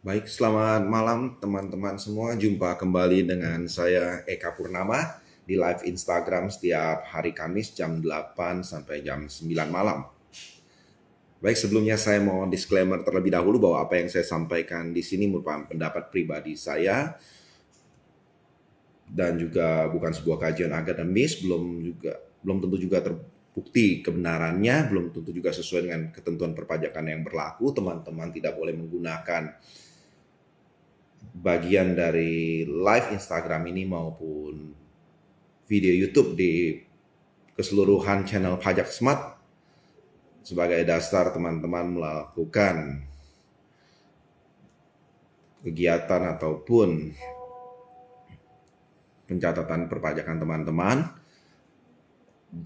Baik, selamat malam teman-teman semua. Jumpa kembali dengan saya Eka Purnama di live Instagram setiap hari Kamis jam 8 sampai jam 9 malam. Baik, sebelumnya saya mau disclaimer terlebih dahulu bahwa apa yang saya sampaikan di sini merupakan pendapat pribadi saya dan juga bukan sebuah kajian akademis, belum tentu juga terbukti kebenarannya, belum tentu juga sesuai dengan ketentuan perpajakan yang berlaku. Teman-teman tidak boleh menggunakan bagian dari live Instagram ini maupun video YouTube di keseluruhan channel Pajak Smart sebagai dasar teman-teman melakukan kegiatan ataupun pencatatan perpajakan teman-teman.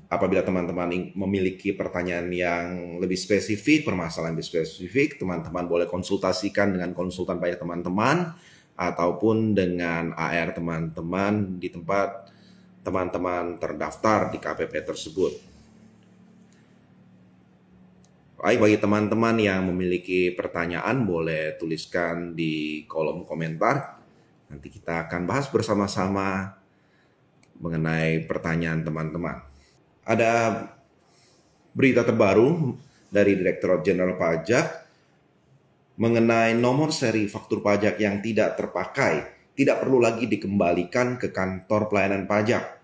Apabila teman-teman memiliki pertanyaan yang lebih spesifik, permasalahan lebih spesifik, teman-teman boleh konsultasikan dengan konsultan pajak teman-teman ataupun dengan AR teman-teman di tempat teman-teman terdaftar di KPP tersebut. Baik, bagi teman-teman yang memiliki pertanyaan boleh tuliskan di kolom komentar. Nanti kita akan bahas bersama-sama mengenai pertanyaan teman-teman. Ada berita terbaru dari Direktorat Jenderal Pajak mengenai nomor seri faktur pajak yang tidak terpakai, tidak perlu lagi dikembalikan ke kantor pelayanan pajak.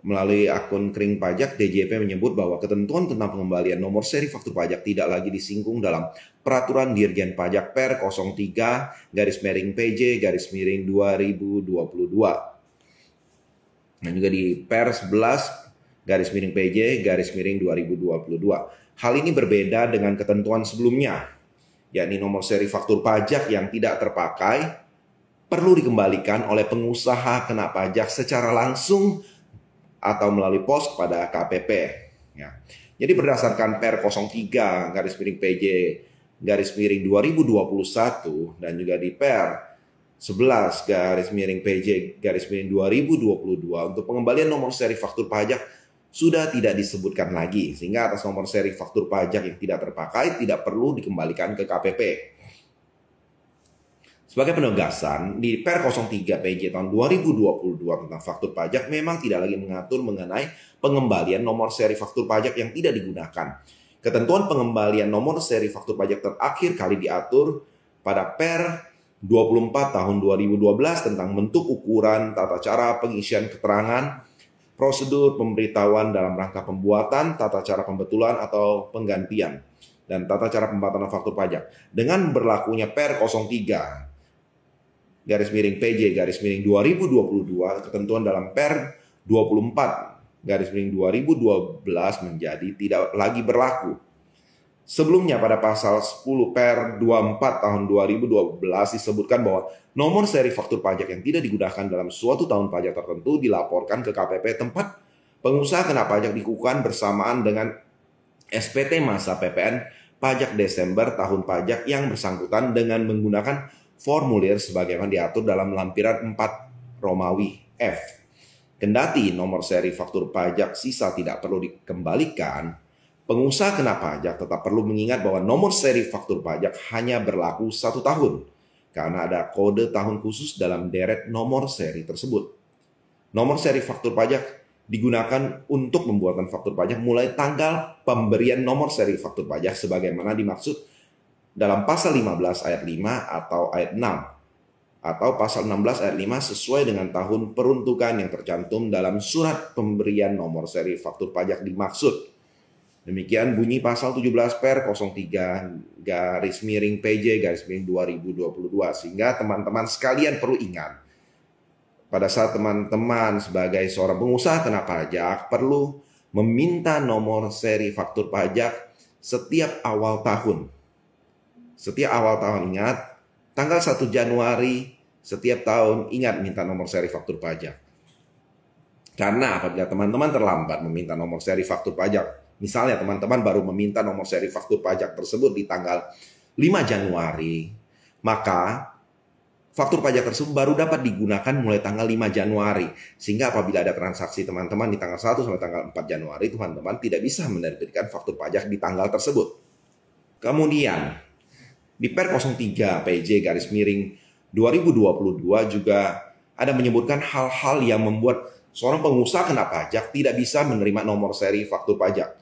Melalui akun kering pajak, DJP menyebut bahwa ketentuan tentang pengembalian nomor seri faktur pajak tidak lagi disinggung dalam Peraturan Dirjen Pajak Per 03/2022 dan juga di Per 11/PJ/2022. Hal ini berbeda dengan ketentuan sebelumnya, yakni nomor seri faktur pajak yang tidak terpakai perlu dikembalikan oleh pengusaha kena pajak secara langsung atau melalui pos kepada KPP. Ya. Jadi berdasarkan Per 03/PJ/2021 dan juga di Per 11/PJ/2022 untuk pengembalian nomor seri faktur pajak sudah tidak disebutkan lagi, sehingga atas nomor seri faktur pajak yang tidak terpakai tidak perlu dikembalikan ke KPP. Sebagai penegasan, di Per 03/PJ tahun 2022 tentang faktur pajak memang tidak lagi mengatur mengenai pengembalian nomor seri faktur pajak yang tidak digunakan. Ketentuan pengembalian nomor seri faktur pajak terakhir kali diatur pada Per 24 tahun 2012 tentang bentuk, ukuran, tata cara pengisian keterangan, prosedur pemberitahuan dalam rangka pembuatan, tata cara pembetulan atau penggantian, dan tata cara pembatalan faktur pajak. Dengan berlakunya Per 03/PJ/2022, ketentuan dalam Per 24/2012 menjadi tidak lagi berlaku. Sebelumnya pada pasal 10 Per 24 tahun 2012 disebutkan bahwa nomor seri faktur pajak yang tidak digunakan dalam suatu tahun pajak tertentu dilaporkan ke KPP tempat pengusaha kena pajak dikukuhkan bersamaan dengan SPT masa PPN pajak Desember tahun pajak yang bersangkutan dengan menggunakan formulir sebagaimana diatur dalam lampiran 4 Romawi F. Kendati nomor seri faktur pajak sisa tidak perlu dikembalikan, pengusaha kena pajak tetap perlu mengingat bahwa nomor seri faktur pajak hanya berlaku 1 tahun karena ada kode tahun khusus dalam deret nomor seri tersebut. Nomor seri faktur pajak digunakan untuk pembuatan faktur pajak mulai tanggal pemberian nomor seri faktur pajak sebagaimana dimaksud dalam pasal 15 ayat 5 atau ayat 6 atau pasal 16 ayat 5 sesuai dengan tahun peruntukan yang tercantum dalam surat pemberian nomor seri faktur pajak dimaksud. Demikian bunyi pasal 17 Per 03/PJ/2022, sehingga teman-teman sekalian perlu ingat pada saat teman-teman sebagai seorang pengusaha kena pajak perlu meminta nomor seri faktur pajak setiap awal tahun. Setiap awal tahun ingat, tanggal 1 Januari setiap tahun ingat minta nomor seri faktur pajak. Karena apabila teman-teman terlambat meminta nomor seri faktur pajak, misalnya teman-teman baru meminta nomor seri faktur pajak tersebut di tanggal 5 Januari, maka faktur pajak tersebut baru dapat digunakan mulai tanggal 5 Januari. Sehingga apabila ada transaksi teman-teman di tanggal 1 sampai tanggal 4 Januari, teman-teman tidak bisa menerbitkan faktur pajak di tanggal tersebut. Kemudian, Di Per 03 PJ garis miring 2022 juga ada menyebutkan hal-hal yang membuat seorang pengusaha kena pajak tidak bisa menerima nomor seri faktur pajak.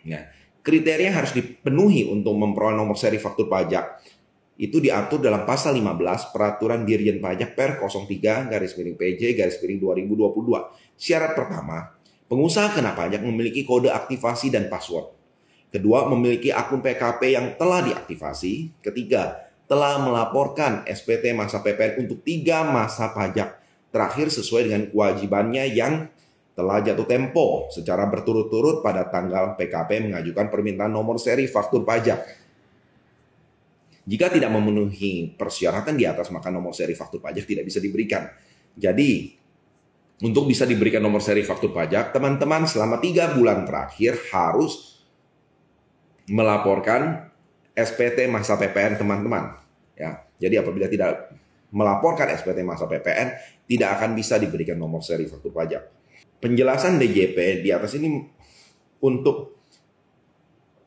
Nah, kriteria yang harus dipenuhi untuk memperoleh nomor seri faktur pajak itu diatur dalam pasal 15 Peraturan Dirjen Pajak Per 03 garis miring PJ garis miring 2022. Syarat pertama, pengusaha kena pajak memiliki kode aktivasi dan password. Kedua, memiliki akun PKP yang telah diaktifasi. Ketiga, telah melaporkan SPT masa PPN untuk 3 masa pajak terakhir sesuai dengan kewajibannya yang telah jatuh tempo secara berturut-turut pada tanggal PKP mengajukan permintaan nomor seri faktur pajak. Jika tidak memenuhi persyaratan di atas, maka nomor seri faktur pajak tidak bisa diberikan. Jadi, untuk bisa diberikan nomor seri faktur pajak, teman-teman selama 3 bulan terakhir harus melaporkan SPT masa PPN teman-teman. Ya, jadi apabila tidak melaporkan SPT masa PPN, tidak akan bisa diberikan nomor seri faktur pajak. Penjelasan DJP di atas ini untuk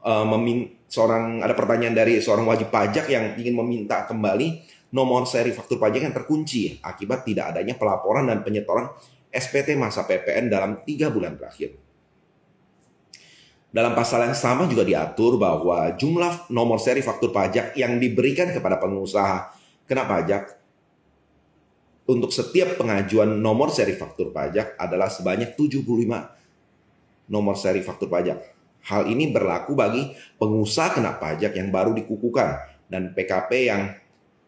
ada pertanyaan dari seorang wajib pajak yang ingin meminta kembali nomor seri faktur pajak yang terkunci akibat tidak adanya pelaporan dan penyetoran SPT masa PPN dalam 3 bulan terakhir. Dalam pasal yang sama juga diatur bahwa jumlah nomor seri faktur pajak yang diberikan kepada pengusaha kena pajak untuk setiap pengajuan nomor seri faktur pajak adalah sebanyak 75 nomor seri faktur pajak. Hal ini berlaku bagi pengusaha kena pajak yang baru dikukuhkan dan PKP yang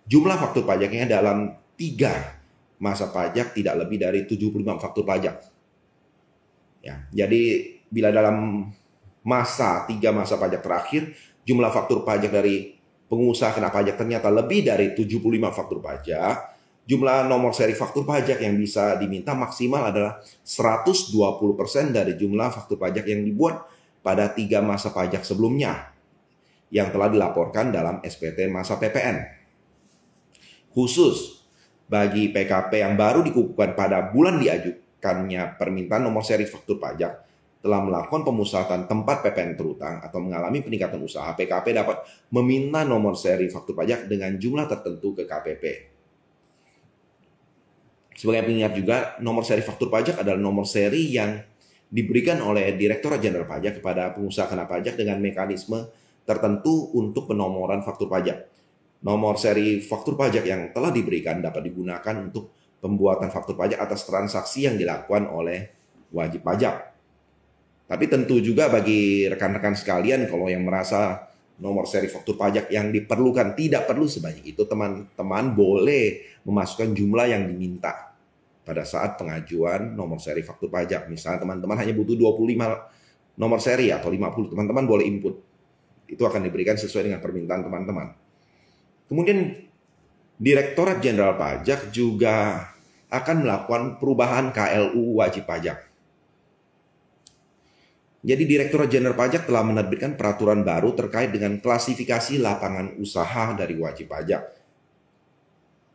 jumlah faktur pajaknya dalam 3 masa pajak tidak lebih dari 75 faktur pajak. Ya, jadi bila dalam 3 masa pajak terakhir, jumlah faktur pajak dari pengusaha kena pajak ternyata lebih dari 75 faktur pajak, jumlah nomor seri faktur pajak yang bisa diminta maksimal adalah 120% dari jumlah faktur pajak yang dibuat pada 3 masa pajak sebelumnya yang telah dilaporkan dalam SPT masa PPN. Khusus bagi PKP yang baru dikukuhkan pada bulan diajukannya permintaan nomor seri faktur pajak, telah melakukan pemusatan tempat PPN terutang atau mengalami peningkatan usaha, PKP dapat meminta nomor seri faktur pajak dengan jumlah tertentu ke KPP. Sebagai pengingat juga, nomor seri faktur pajak adalah nomor seri yang diberikan oleh Direktorat Jenderal Pajak kepada pengusaha kena pajak dengan mekanisme tertentu untuk penomoran faktur pajak. Nomor seri faktur pajak yang telah diberikan dapat digunakan untuk pembuatan faktur pajak atas transaksi yang dilakukan oleh wajib pajak. Tapi tentu juga bagi rekan-rekan sekalian, kalau yang merasa nomor seri faktur pajak yang diperlukan tidak perlu sebanyak itu, teman-teman boleh memasukkan jumlah yang diminta pada saat pengajuan nomor seri faktur pajak. Misalnya teman-teman hanya butuh 25 nomor seri atau 50, teman-teman boleh input. Itu akan diberikan sesuai dengan permintaan teman-teman. Kemudian Direktorat Jenderal Pajak juga akan melakukan perubahan KLU wajib pajak. Jadi Direktorat Jenderal Pajak telah menerbitkan peraturan baru terkait dengan klasifikasi lapangan usaha dari wajib pajak.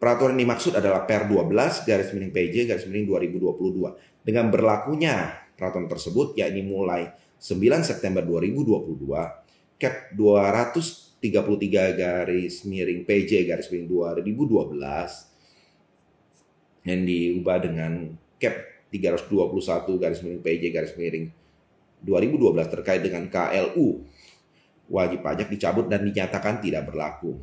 Peraturan ini maksud adalah Per 12 garis miring PJ garis miring 2022. Dengan berlakunya peraturan tersebut, yakni mulai 9 September 2022, Cap 233 garis miring PJ garis miring 2012 yang diubah dengan Cap 321 garis miring PJ garis miring 2012 terkait dengan KLU wajib pajak dicabut dan dinyatakan tidak berlaku.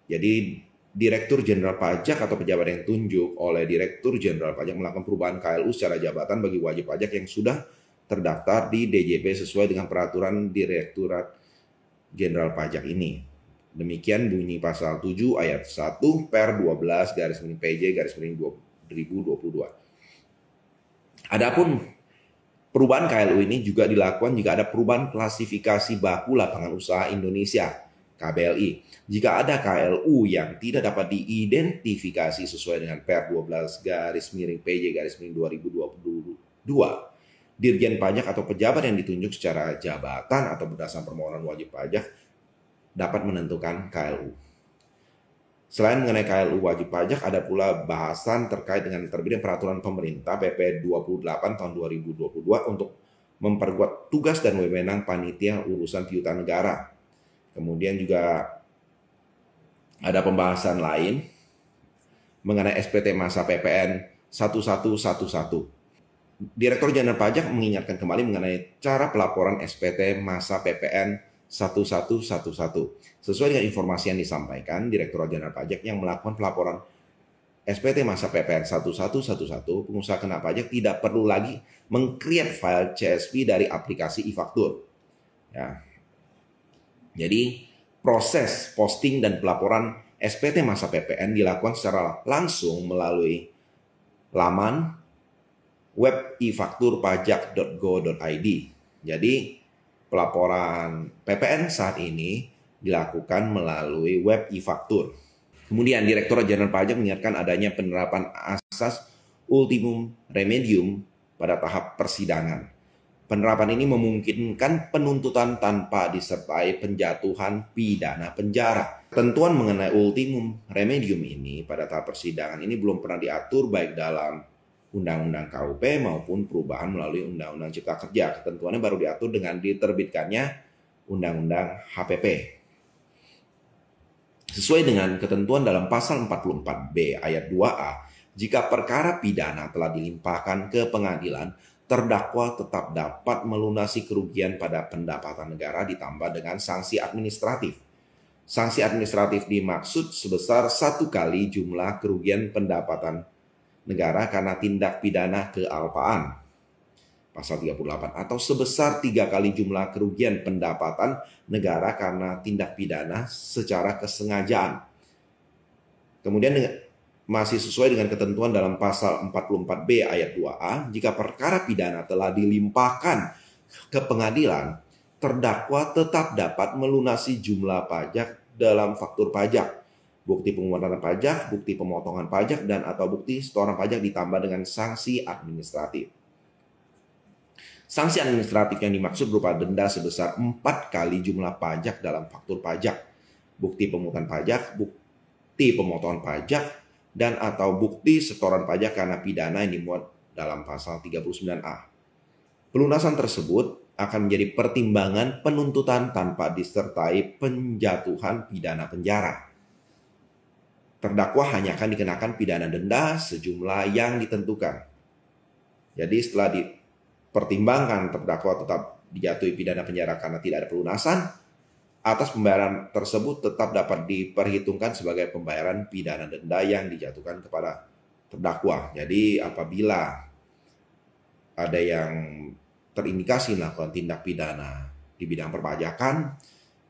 Jadi Direktur Jenderal Pajak atau pejabat yang ditunjuk oleh Direktur Jenderal Pajak melakukan perubahan KLU secara jabatan bagi wajib pajak yang sudah terdaftar di DJP sesuai dengan peraturan Direktorat Jenderal Pajak ini. Demikian bunyi pasal 7 ayat 1 Per 12 garis miring PJ garis miring 2022. Adapun perubahan KLU ini juga dilakukan jika ada perubahan klasifikasi baku lapangan usaha Indonesia KBLI. Jika ada KLU yang tidak dapat diidentifikasi sesuai dengan Per 12 garis miring PJ garis miring 2022, Dirjen Pajak atau pejabat yang ditunjuk secara jabatan atau berdasarkan permohonan wajib pajak dapat menentukan KLU. Selain mengenai KLU wajib pajak, ada pula bahasan terkait dengan terbitnya peraturan pemerintah PP 28 tahun 2022 untuk memperkuat tugas dan wewenang panitia urusan piutang negara. Kemudian juga ada pembahasan lain mengenai SPT masa PPN 1111. Direktur Jenderal Pajak mengingatkan kembali mengenai cara pelaporan SPT masa PPN 1111. Sesuai dengan informasi yang disampaikan, Direktur Jenderal Pajak yang melakukan pelaporan SPT masa PPN 1111, pengusaha kena pajak tidak perlu lagi meng-create file CSV dari aplikasi e-faktur. Ya. Jadi, proses posting dan pelaporan SPT masa PPN dilakukan secara langsung melalui laman web ifakturpajak.go.id. Jadi, pelaporan PPN saat ini dilakukan melalui web e-faktur. Kemudian, Direktorat Jenderal Pajak mengingatkan adanya penerapan asas ultimum remedium pada tahap persidangan. Penerapan ini memungkinkan penuntutan tanpa disertai penjatuhan pidana penjara. Ketentuan mengenai ultimum remedium ini pada tahap persidangan ini belum pernah diatur baik dalam Undang-Undang KUP maupun perubahan melalui Undang-Undang Cipta Kerja. Ketentuannya baru diatur dengan diterbitkannya Undang-Undang HPP. Sesuai dengan ketentuan dalam pasal 44B ayat 2A, jika perkara pidana telah dilimpahkan ke pengadilan, terdakwa tetap dapat melunasi kerugian pada pendapatan negara ditambah dengan sanksi administratif. Sanksi administratif dimaksud sebesar 1 kali jumlah kerugian pendapatan negara karena tindak pidana kealpaan, pasal 38, atau sebesar 3 kali jumlah kerugian pendapatan negara karena tindak pidana secara kesengajaan. Kemudian masih sesuai dengan ketentuan dalam pasal 44B ayat 2A, jika perkara pidana telah dilimpahkan ke pengadilan, terdakwa tetap dapat melunasi jumlah pajak dalam faktur pajak, bukti penguatan pajak, bukti pemotongan pajak, dan atau bukti setoran pajak ditambah dengan sanksi administratif. Sanksi administratif yang dimaksud berupa denda sebesar 4 kali jumlah pajak dalam faktur pajak, bukti pemungutan pajak, bukti pemotongan pajak, dan atau bukti setoran pajak karena pidana yang dimuat dalam pasal 39A. Pelunasan tersebut akan menjadi pertimbangan penuntutan tanpa disertai penjatuhan pidana penjara. Terdakwa hanya akan dikenakan pidana denda sejumlah yang ditentukan. Jadi setelah dipertimbangkan terdakwa tetap dijatuhi pidana penjara karena tidak ada pelunasan, atas pembayaran tersebut tetap dapat diperhitungkan sebagai pembayaran pidana denda yang dijatuhkan kepada terdakwa. Jadi apabila ada yang terindikasi melakukan tindak pidana di bidang perpajakan,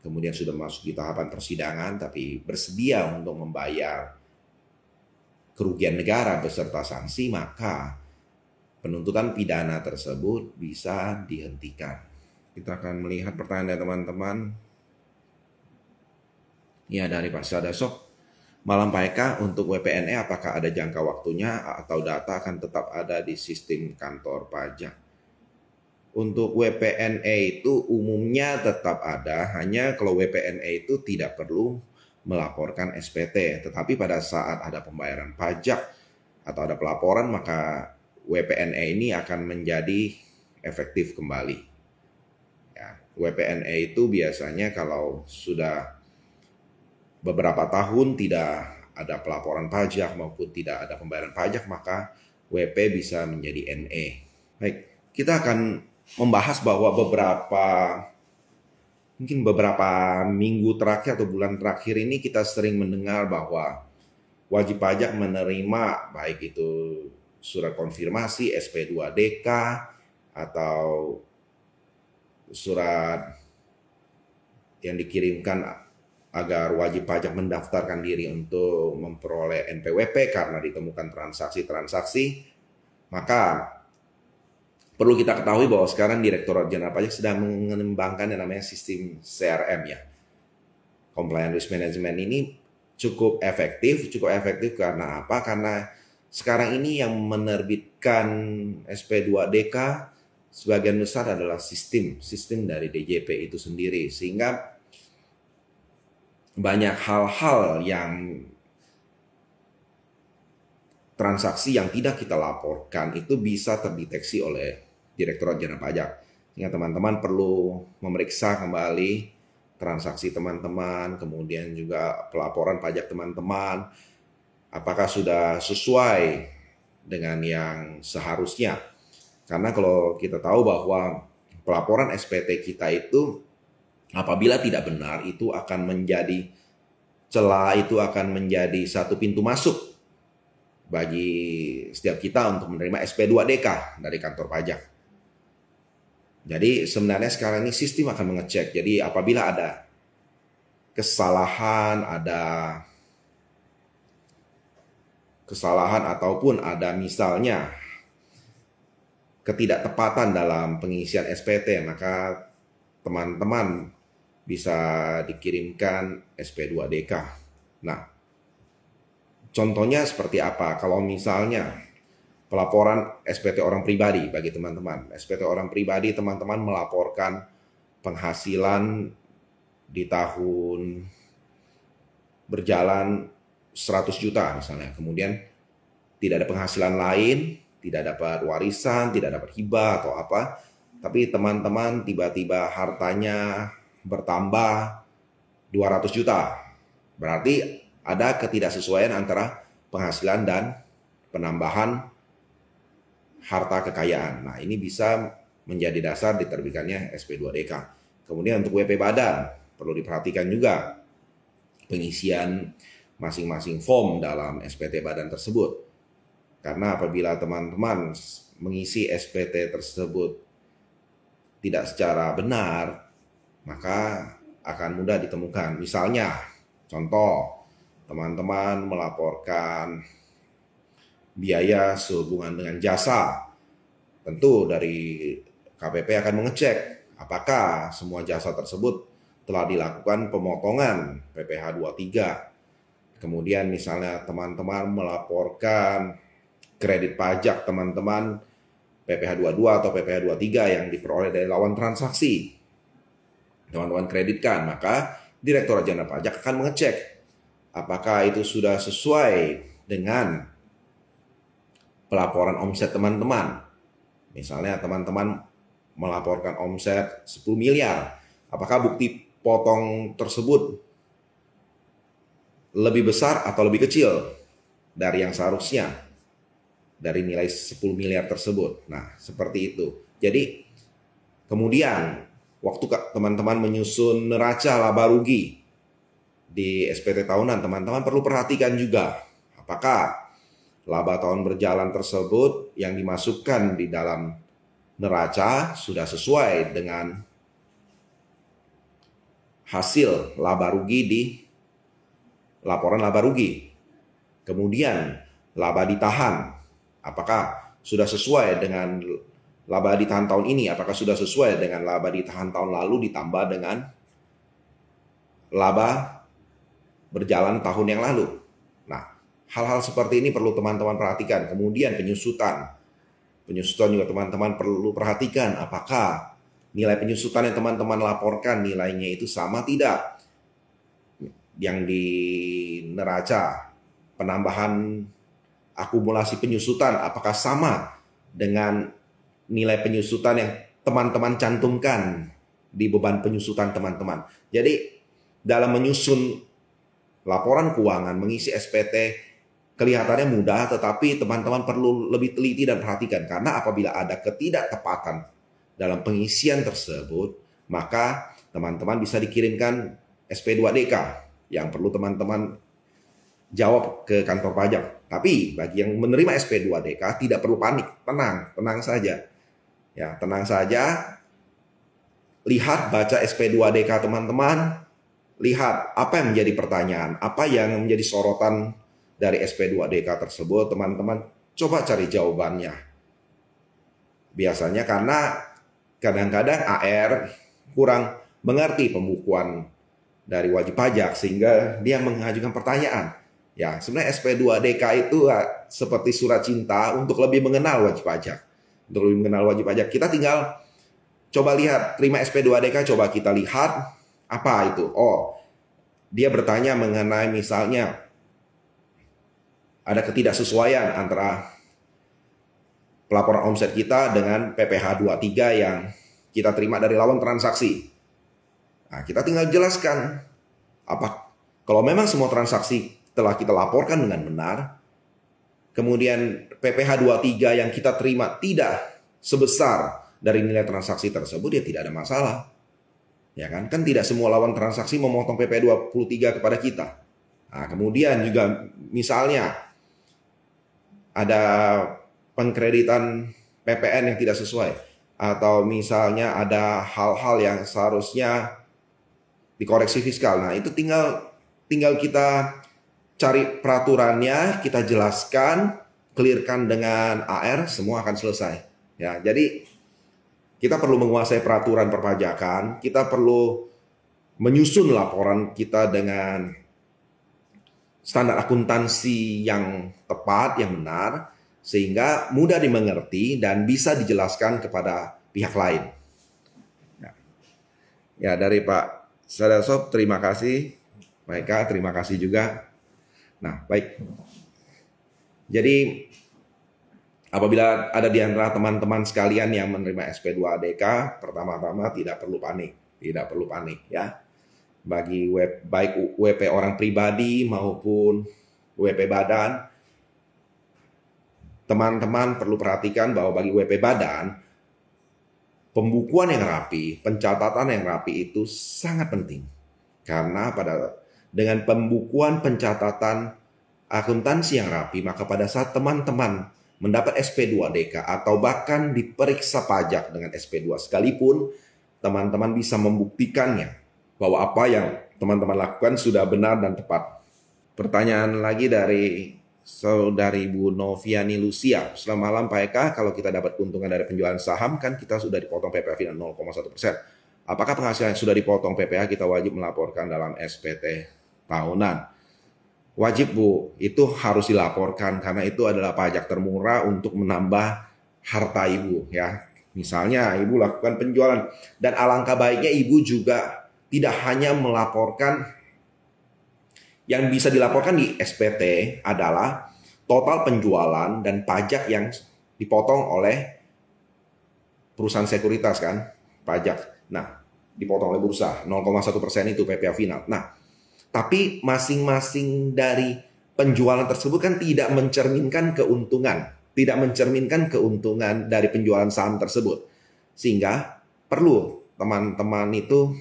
kemudian sudah masuk di tahapan persidangan, tapi bersedia untuk membayar kerugian negara beserta sanksi, maka penuntutan pidana tersebut bisa dihentikan. Kita akan melihat pertanyaan dari teman-teman. Ya, dari Pak Sadasok. Malam Pak Eka, untuk WPNE apakah ada jangka waktunya atau data akan tetap ada di sistem kantor pajak? Untuk WPNE itu umumnya tetap ada, hanya kalau WPNE itu tidak perlu melaporkan SPT. Tetapi pada saat ada pembayaran pajak atau ada pelaporan, maka WPNE ini akan menjadi efektif kembali. Ya, WPNE itu biasanya kalau sudah beberapa tahun tidak ada pelaporan pajak maupun tidak ada pembayaran pajak, maka WP bisa menjadi NE. Baik, kita akan membahas bahwa beberapa minggu terakhir atau bulan terakhir ini kita sering mendengar bahwa wajib pajak menerima baik itu surat konfirmasi SP2DK atau surat yang dikirimkan agar wajib pajak mendaftarkan diri untuk memperoleh NPWP karena ditemukan transaksi-transaksi, maka perlu kita ketahui bahwa sekarang Direktorat Jenderal Pajak sedang mengembangkan yang namanya sistem CRM ya. Compliance Risk Management ini cukup efektif karena apa? Karena sekarang ini yang menerbitkan SP2DK sebagian besar adalah sistem dari DJP itu sendiri, sehingga banyak hal-hal yang transaksi yang tidak kita laporkan itu bisa terdeteksi oleh Direktorat Jenderal Pajak. Sehingga teman-teman perlu memeriksa kembali transaksi teman-teman, kemudian juga pelaporan pajak teman-teman, apakah sudah sesuai dengan yang seharusnya. Karena kalau kita tahu bahwa pelaporan SPT kita itu apabila tidak benar, itu akan menjadi celah, itu akan menjadi satu pintu masuk bagi setiap kita untuk menerima SP2DK dari kantor pajak. Jadi sebenarnya sekarang ini sistem akan mengecek. Jadi apabila ada kesalahan ataupun ada misalnya ketidaktepatan dalam pengisian SPT, maka teman-teman bisa dikirimkan SP2DK. Nah, contohnya seperti apa? Kalau misalnya pelaporan SPT orang pribadi bagi teman-teman. SPT orang pribadi, teman-teman melaporkan penghasilan di tahun berjalan 100 juta misalnya. Kemudian tidak ada penghasilan lain, tidak dapat warisan, tidak dapat hibah atau apa. Tapi teman-teman tiba-tiba hartanya bertambah 200 juta. Berarti ada ketidaksesuaian antara penghasilan dan penambahan harta kekayaan. Nah, ini bisa menjadi dasar diterbitkannya SP2DK. Kemudian untuk WP badan, perlu diperhatikan juga pengisian masing-masing form dalam SPT badan tersebut. Karena apabila teman-teman mengisi SPT tersebut tidak secara benar, maka akan mudah ditemukan. Misalnya, contoh, teman-teman melaporkan biaya sehubungan dengan jasa. Tentu dari KPP akan mengecek apakah semua jasa tersebut telah dilakukan pemotongan PPh 23. Kemudian misalnya teman-teman melaporkan kredit pajak teman-teman PPh 22 atau PPh 23 yang diperoleh dari lawan transaksi. Teman-teman kreditkan, maka Direktorat Jenderal Pajak akan mengecek apakah itu sudah sesuai dengan pelaporan omset teman-teman. Misalnya teman-teman melaporkan omset 10 miliar. Apakah bukti potong tersebut lebih besar atau lebih kecil dari yang seharusnya, dari nilai 10 miliar tersebut. Nah, seperti itu. Jadi, kemudian waktu teman-teman menyusun neraca laba rugi di SPT tahunan, teman-teman perlu perhatikan juga apakah laba tahun berjalan tersebut yang dimasukkan di dalam neraca sudah sesuai dengan hasil laba rugi di laporan laba rugi. Kemudian laba ditahan, apakah sudah sesuai dengan laba ditahan tahun ini, apakah sudah sesuai dengan laba ditahan tahun lalu ditambah dengan laba berjalan tahun yang lalu. Nah, hal-hal seperti ini perlu teman-teman perhatikan. Kemudian penyusutan juga teman-teman perlu perhatikan apakah nilai penyusutan yang teman-teman laporkan nilainya itu sama tidak. Yang di neraca penambahan akumulasi penyusutan apakah sama dengan nilai penyusutan yang teman-teman cantumkan di beban penyusutan teman-teman. Jadi dalam menyusun laporan keuangan, mengisi SPT kelihatannya mudah, tetapi teman-teman perlu lebih teliti dan perhatikan. Karena apabila ada ketidaktepatan dalam pengisian tersebut, maka teman-teman bisa dikirimkan SP2DK yang perlu teman-teman jawab ke kantor pajak. Tapi bagi yang menerima SP2DK tidak perlu panik, tenang saja. Ya, tenang saja. Lihat, baca SP2DK teman-teman, lihat apa yang menjadi pertanyaan, apa yang menjadi sorotan dari SP2DK tersebut, teman-teman coba cari jawabannya. Biasanya karena kadang-kadang AR kurang mengerti pembukuan dari wajib pajak sehingga dia mengajukan pertanyaan. Ya, sebenarnya SP2DK itu seperti surat cinta untuk lebih mengenal wajib pajak. Untuk lebih mengenal wajib pajak, kita tinggal coba lihat, terima SP2DK, coba kita lihat apa itu. Oh, dia bertanya mengenai misalnya ada ketidaksesuaian antara pelaporan omset kita dengan PPh 23 yang kita terima dari lawan transaksi. Nah, kita tinggal jelaskan apa kalau memang semua transaksi telah kita laporkan dengan benar, kemudian PPh 23 yang kita terima tidak sebesar dari nilai transaksi tersebut, ya tidak ada masalah. Ya kan? Kan tidak semua lawan transaksi memotong PPh 23 kepada kita. Nah, kemudian juga misalnya ada pengkreditan PPN yang tidak sesuai, atau misalnya ada hal-hal yang seharusnya dikoreksi fiskal. Nah, itu tinggal kita cari peraturannya, kita jelaskan, clearkan dengan AR, semua akan selesai. Ya, jadi kita perlu menguasai peraturan perpajakan, kita perlu menyusun laporan kita dengan standar akuntansi yang tepat, yang benar, sehingga mudah dimengerti dan bisa dijelaskan kepada pihak lain. Ya, dari Pak Sadasob, terima kasih. Pak Eka, terima kasih juga. Nah, baik. Jadi, apabila ada di antara teman-teman sekalian yang menerima SP2ADK, pertama-tama tidak perlu panik ya. Bagi baik WP orang pribadi maupun WP badan, teman-teman perlu perhatikan bahwa bagi WP badan, pembukuan yang rapi, pencatatan yang rapi itu sangat penting. Karena dengan pembukuan pencatatan akuntansi yang rapi, maka pada saat teman-teman mendapat SP2DK atau bahkan diperiksa pajak dengan SP2 sekalipun, teman-teman bisa membuktikannya bahwa apa yang teman-teman lakukan sudah benar dan tepat. Pertanyaan lagi dari Saudari Bu Noviani Lucia. Selamat malam Pak Eka, kalau kita dapat keuntungan dari penjualan saham, kan kita sudah dipotong PPh final 0,1%. Apakah penghasilan yang sudah dipotong PPh kita wajib melaporkan dalam SPT tahunan? Wajib Bu, itu harus dilaporkan karena itu adalah pajak termurah untuk menambah harta Ibu ya. Misalnya Ibu lakukan penjualan, dan alangkah baiknya Ibu juga tidak hanya melaporkan, yang bisa dilaporkan di SPT adalah total penjualan dan pajak yang dipotong oleh perusahaan sekuritas kan, pajak. Nah, dipotong oleh bursa 0,1% itu PPh final. Nah, tapi masing-masing dari penjualan tersebut kan tidak mencerminkan keuntungan dari penjualan saham tersebut. Sehingga perlu teman-teman itu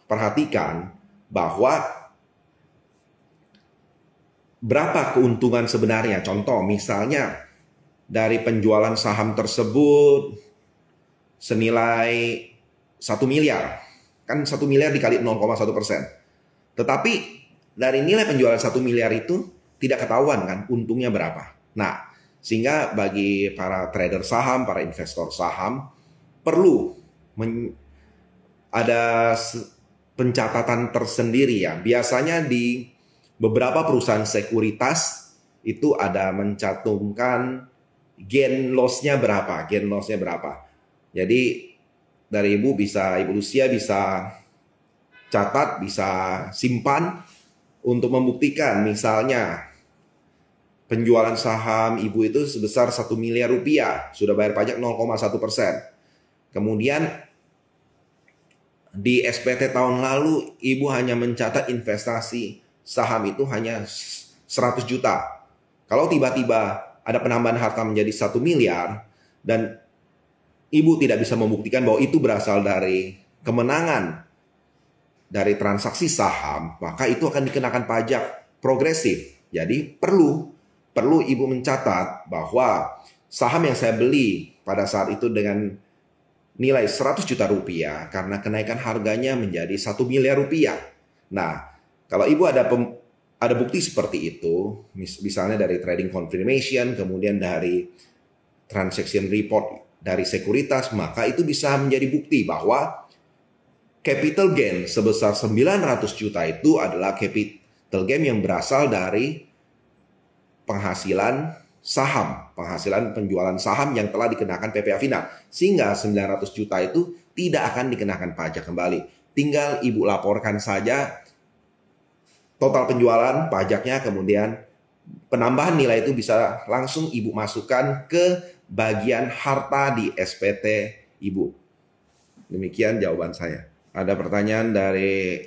perhatikan bahwa berapa keuntungan sebenarnya. Contoh misalnya dari penjualan saham tersebut senilai 1 miliar. Kan 1 miliar dikali 0,1%. Tetapi dari nilai penjualan 1 miliar itu tidak ketahuan kan untungnya berapa. Nah, sehingga bagi para trader saham, para investor saham perlu ada pencatatan tersendiri ya. Biasanya di beberapa perusahaan sekuritas itu ada mencantumkan gain loss-nya berapa. Jadi dari Ibu Lucia bisa catat, bisa simpan untuk membuktikan misalnya penjualan saham Ibu itu sebesar 1 miliar rupiah, sudah bayar pajak 0,1%. Kemudian di SPT tahun lalu Ibu hanya mencatat investasi saham itu hanya 100 juta. Kalau tiba-tiba ada penambahan harta menjadi 1 miliar dan Ibu tidak bisa membuktikan bahwa itu berasal dari kemenangan dari transaksi saham, maka itu akan dikenakan pajak progresif. Jadi perlu Ibu mencatat bahwa saham yang saya beli pada saat itu dengan nilai 100 juta rupiah karena kenaikan harganya menjadi 1 miliar rupiah. Nah, kalau Ibu ada bukti seperti itu, misalnya dari trading confirmation, kemudian dari transaction report dari sekuritas, maka itu bisa menjadi bukti bahwa capital gain sebesar 900 juta itu adalah capital gain yang berasal dari penghasilan penjualan saham yang telah dikenakan PPh final. Sehingga 900 juta itu tidak akan dikenakan pajak kembali. Tinggal Ibu laporkan saja total penjualan, pajaknya, kemudian penambahan nilai itu bisa langsung Ibu masukkan ke bagian harta di SPT Ibu. Demikian jawaban saya. Ada pertanyaan dari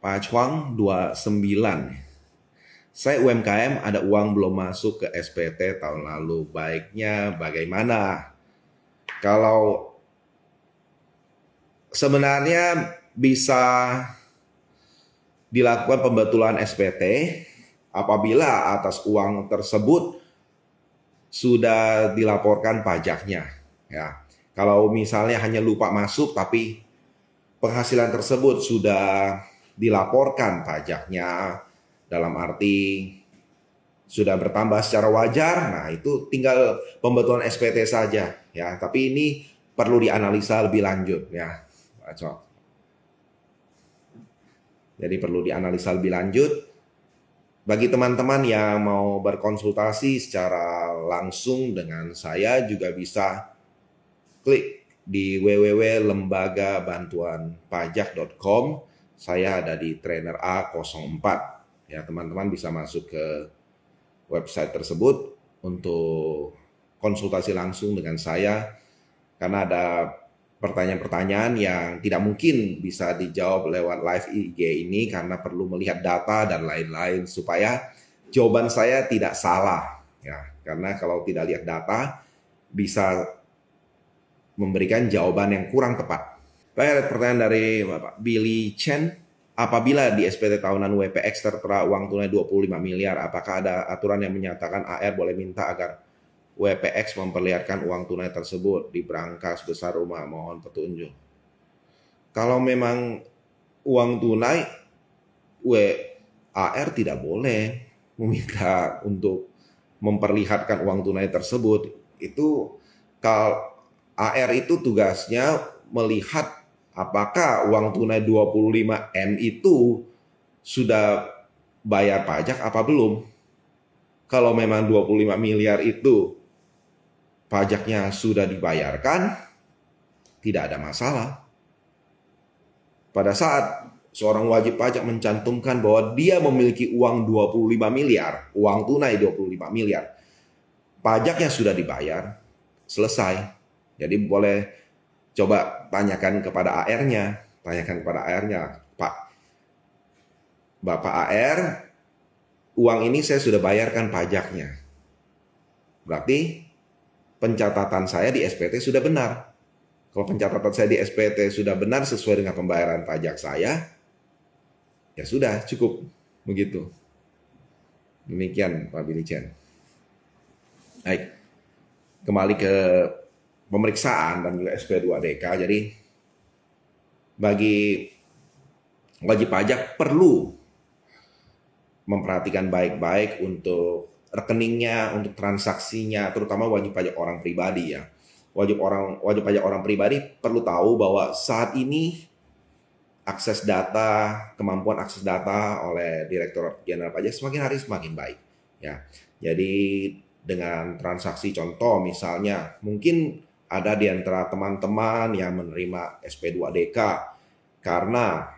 Pak Chuang 29. Saya UMKM, ada uang belum masuk ke SPT tahun lalu. Baiknya bagaimana? Kalau sebenarnya bisa dilakukan pembetulan SPT apabila atas uang tersebut sudah dilaporkan pajaknya. Ya, kalau misalnya hanya lupa masuk tapi penghasilan tersebut sudah dilaporkan pajaknya, dalam arti sudah bertambah secara wajar, nah itu tinggal pembetulan SPT saja ya. Tapi ini perlu dianalisa lebih lanjut ya. Jadi perlu dianalisa lebih lanjut. Bagi teman-teman yang mau berkonsultasi secara langsung dengan saya juga bisa klik di www.lembagabantuanpajak.com. Saya ada di trainer A04. Ya, teman-teman bisa masuk ke website tersebut untuk konsultasi langsung dengan saya karena ada pertanyaan-pertanyaan yang tidak mungkin bisa dijawab lewat live IG ini karena perlu melihat data dan lain-lain supaya jawaban saya tidak salah ya, karena kalau tidak lihat data bisa memberikan jawaban yang kurang tepat. Baik, ada pertanyaan dari Bapak Billy Chen. Apabila di SPT tahunan WPX tertera uang tunai 25 miliar, apakah ada aturan yang menyatakan AR boleh minta agar WPX memperlihatkan uang tunai tersebut di brankas besar rumah? Mohon petunjuk. Kalau memang uang tunai, AR tidak boleh meminta untuk memperlihatkan uang tunai tersebut. Itu kalau AR itu tugasnya melihat apakah uang tunai 25 M itu sudah bayar pajak apa belum. Kalau memang 25 miliar itu pajaknya sudah dibayarkan, tidak ada masalah. Pada saat seorang wajib pajak mencantumkan bahwa dia memiliki uang 25 miliar, uang tunai 25 miliar, pajaknya sudah dibayar, selesai. Jadi boleh coba tanyakan kepada AR-nya, Pak, Bapak AR, uang ini saya sudah bayarkan pajaknya. Berarti pencatatan saya di SPT sudah benar. Kalau pencatatan saya di SPT sudah benar sesuai dengan pembayaran pajak saya, ya sudah cukup begitu. Demikian Pak Billy Chen. Baik, kembali ke pemeriksaan dan juga SP2DK. Jadi bagi wajib pajak perlu memperhatikan baik-baik untuk rekeningnya, untuk transaksinya, terutama wajib pajak orang pribadi ya. Wajib pajak orang pribadi perlu tahu bahwa saat ini akses data, kemampuan akses data oleh Direktorat Jenderal Pajak semakin hari semakin baik ya. Jadi dengan transaksi contoh misalnya mungkin ada di antara teman-teman yang menerima SP2DK karena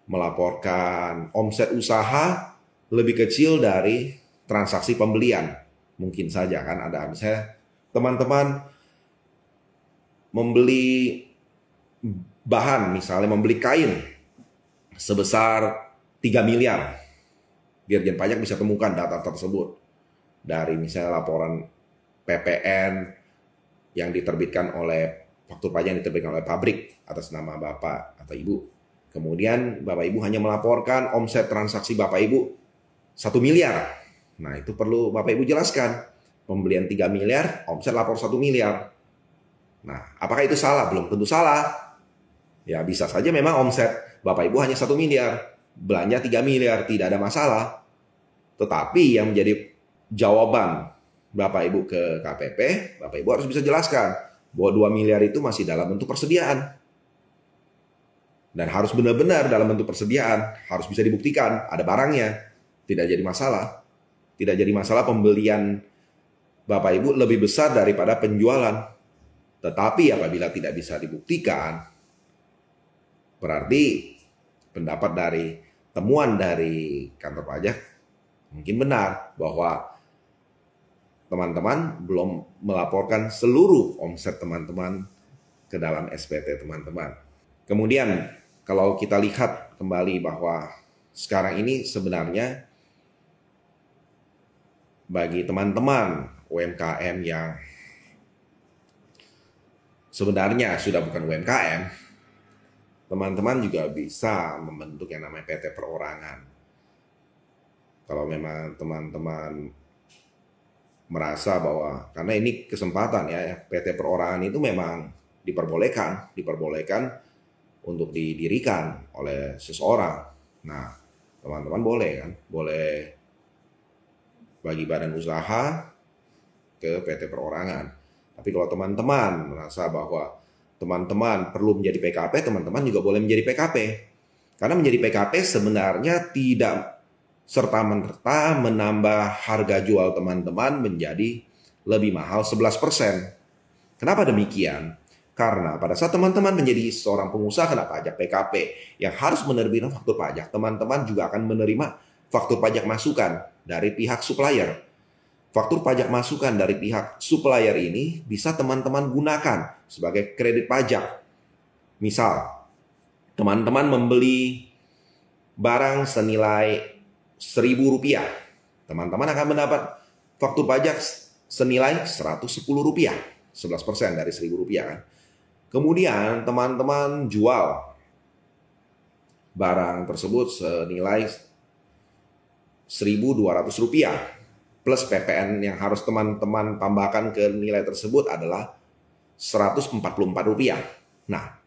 melaporkan omset usaha lebih kecil dari transaksi pembelian. Mungkin saja kan ada misalnya teman-teman membeli bahan, misalnya membeli kain sebesar 3 miliar. Dirjen Pajak bisa temukan data tersebut dari misalnya laporan PPN yang diterbitkan oleh faktur pajak yang diterbitkan oleh pabrik atas nama Bapak atau Ibu. Kemudian Bapak Ibu hanya melaporkan omset transaksi Bapak Ibu 1 miliar. Nah, itu perlu Bapak Ibu jelaskan. Pembelian 3 miliar, omset lapor 1 miliar. Nah, apakah itu salah? Belum tentu salah. Ya, bisa saja memang omset Bapak Ibu hanya 1 miliar. Belanja 3 miliar, tidak ada masalah. Tetapi yang menjadi jawaban Bapak Ibu ke KPP, Bapak Ibu harus bisa jelaskan bahwa 2 miliar itu masih dalam bentuk persediaan. Dan harus benar-benar dalam bentuk persediaan, harus bisa dibuktikan, ada barangnya, tidak jadi masalah. Tidak jadi masalah pembelian Bapak Ibu lebih besar daripada penjualan. Tetapi apabila tidak bisa dibuktikan, berarti pendapat dari temuan dari kantor pajak mungkin benar bahwa teman-teman belum melaporkan seluruh omset teman-teman ke dalam SPT teman-teman. Kemudian kalau kita lihat kembali bahwa sekarang ini sebenarnya bagi teman-teman UMKM yang sebenarnya sudah bukan UMKM, teman-teman juga bisa membentuk yang namanya PT Perorangan. Kalau memang teman-teman merasa bahwa karena ini kesempatan ya, PT Perorangan itu memang diperbolehkan untuk didirikan oleh seseorang. Nah, teman-teman boleh kan, boleh bagi badan usaha ke PT Perorangan. Tapi kalau teman-teman merasa bahwa teman-teman perlu menjadi PKP, teman-teman juga boleh menjadi PKP. Karena menjadi PKP sebenarnya tidak serta-merta menambah harga jual teman-teman menjadi lebih mahal 11%. Kenapa demikian? Karena pada saat teman-teman menjadi seorang pengusaha kena pajak PKP yang harus menerbitkan faktur pajak, teman-teman juga akan menerima faktur pajak masukan dari pihak supplier. Faktur pajak masukan dari pihak supplier ini bisa teman-teman gunakan sebagai kredit pajak. Misal, teman-teman membeli barang senilai Rp1.000. Teman-teman akan mendapat faktur pajak senilai Rp110. 11% dari Rp1.000 kan. Kemudian teman-teman jual barang tersebut senilai Rp1.200 plus PPN yang harus teman-teman tambahkan ke nilai tersebut adalah Rp144. Nah,